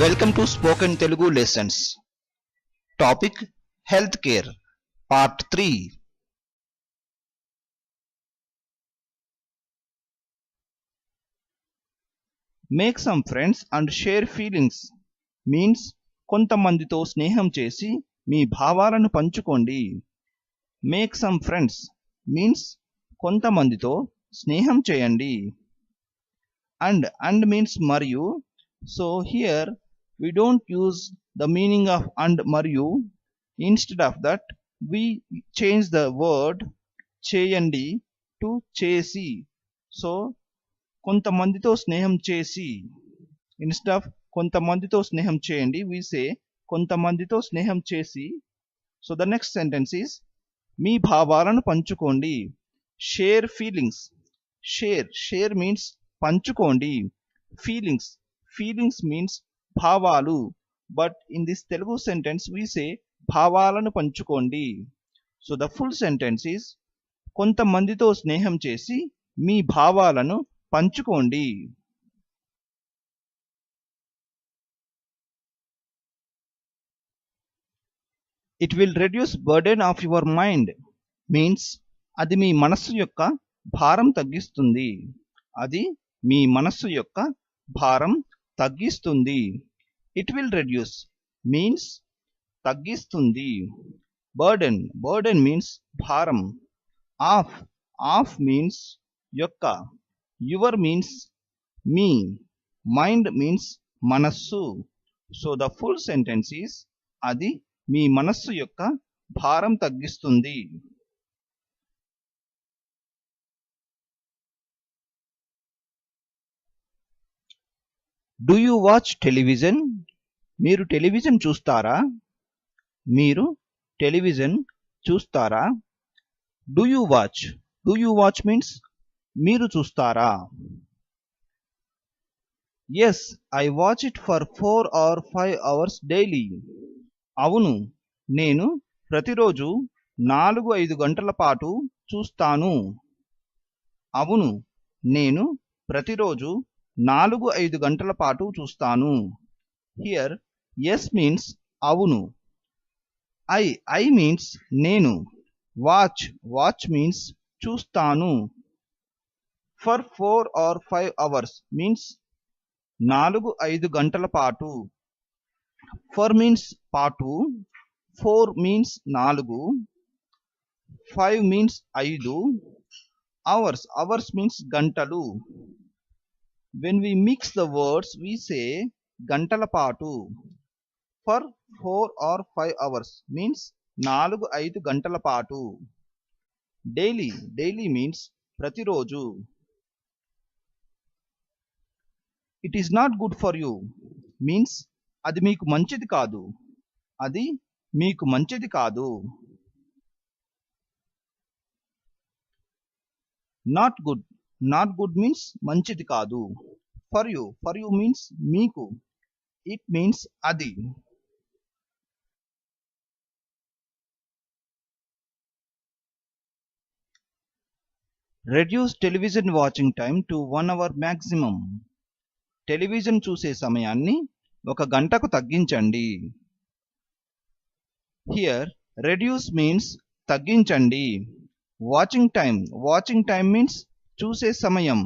Welcome to Spoken Telugu Lessons. Topic Healthcare Part 3. Make some friends and share feelings means కొంతమందితో స్నేహం చేసి మీ భావాలను పంచుకోండి. Make some friends means కొంతమందితో స్నేహం చేయండి. And means మరియు. So here we don't use the meaning of and మరియు. Instead of that we change the word చేయandi to చేసి. So కొంతమందితో స్నేహం చేసి instead of కొంతమందితో స్నేహం చేయండి we say కొంతమందితో స్నేహం చేసి. So the next sentence is మీ భావాలను పంచుకోండి. Share feelings. Share means పంచుకోండి. Feelings means భావాలు. But in this Telugu sentence we say భావాలను పంచుకోండి. So the full sentence is కొంతమందితో స్నేహం చేసి మీ భావాలను పంచుకోండి. It will reduce burden of your mind means అది మీ మనస్సు యొక్క భారం తగ్గిస్తుంది. అది మీ మనస్సు యొక్క భారం తగ్గిస్తుంది. It will reduce means తగ్గిస్తుంది. Burden means భారం. Of means యొక్క. Your means me. Mind means మనస్సు. So the full sentence is అది మీ మనస్సు యొక్క భారం తగ్గిస్తుంది. Do you watch television? మీరు టెలివిజన్ చూస్తారా? మీరు టెలివిజన్ చూస్తారా? Do you watch? Do you watch means మీరు చూస్తారా? Yes, I watch it for 4 or 5 hours daily. అవును, నేను ప్రతిరోజు 4-5 గంటల పాటు చూస్తాను. అవును, నేను ప్రతిరోజు 4-5 గంటల పాటు చూస్తాను. Here yes means అవును. I means నేను. Watch means చూస్తాను. For 4 or 5 hours means 4-5 గంటల పాటు. For means పాటు. 4 means 4. 5 means 5. Hours means గంటలు. When we mix the words we say గంటల పాటు. For 4 or 5 hours means 4-5 గంటల పాటు. Daily means ప్రతిరోజు. It is not good for you means అది మీకు మంచిది కాదు. అది మీకు మంచిది కాదు. Not good means మంచిది కాదు. For you means మీకు. It means అది. Reduce television watching time to 1 hour maximum. Television చూసే సమయాన్ని 1 గంటకు తగ్గించండి. Here reduce means తగ్గించండి. Watching time means చూసే సమయం.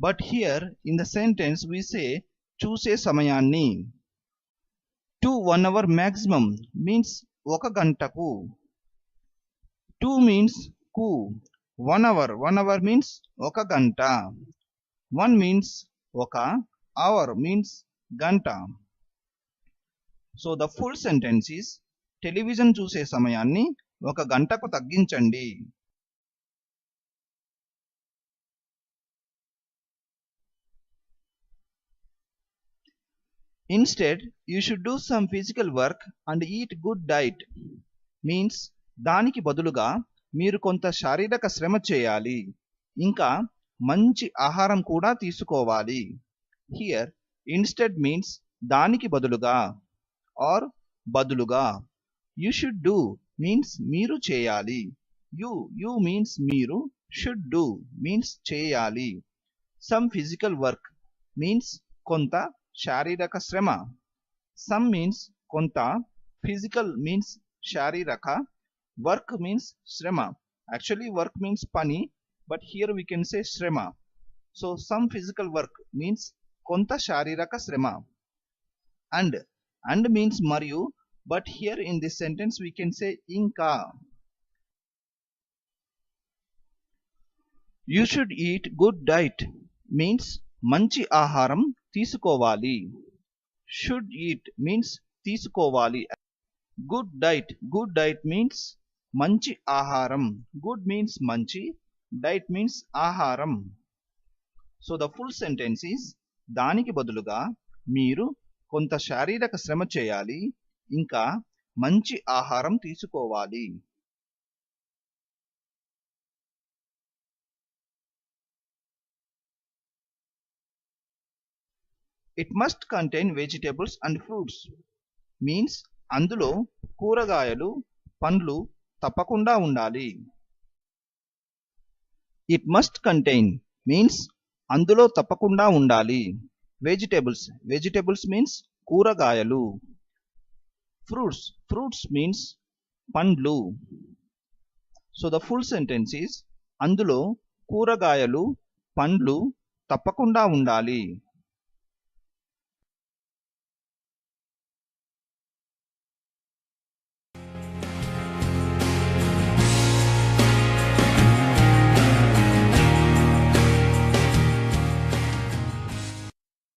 But here in the sentence we say చూసే సమయాన్ని. To 1 hour maximum means 1 గంటకు. 2 means కు. 1 hour means 1 గంట. 1 means 1. Hour means గంట. So the full sentence is television చూసే సమయాన్ని 1 గంటకు తగ్గించండి. Instead, you should do some physical work and eat good diet means దానికి బదులుగా మీరు కొంత శారీరక శ్రమ చేయాలి. ఇంకా మంచి ఆహారం కూడా తీసుకోవాలి. Here instead means దానికి బదులుగా or బదులుగా. You should do means మీరు చేయాలి. You means మీరు. Should do means చేయాలి. Some physical work means కొంత శారీరక శ్రమ. Some means konta, physical means shariraka, work means shrama. Actually work means pani, but here we can say shrama. So some physical work means konta shariraka shrama. And means mariyu, but here in this sentence we can say inka. You should eat good diet means manchi ఆహారం తీసుకోవాలి. Should eat means తీసుకోవాలి. Good diet means manchi ఆహారం. Good means manchi, diet means ఆహారం. So the full sentence is దానికి బదులుగా మీరు కొంత శారీరక శ్రమ చేయాలి, ఇంకా మంచి ఆహారం తీసుకోవాలి. It must contain vegetables and fruits means అందులో కూరగాయలు పండ్లు తప్పకుండా ఉండాలి. It must contain means అందులో తప్పకుండా ఉండాలి. Vegetables means కూరగాయలు. Fruits means పండ్లు. So the full sentence is అందులో కూరగాయలు పండ్లు తప్పకుండా ఉండాలి.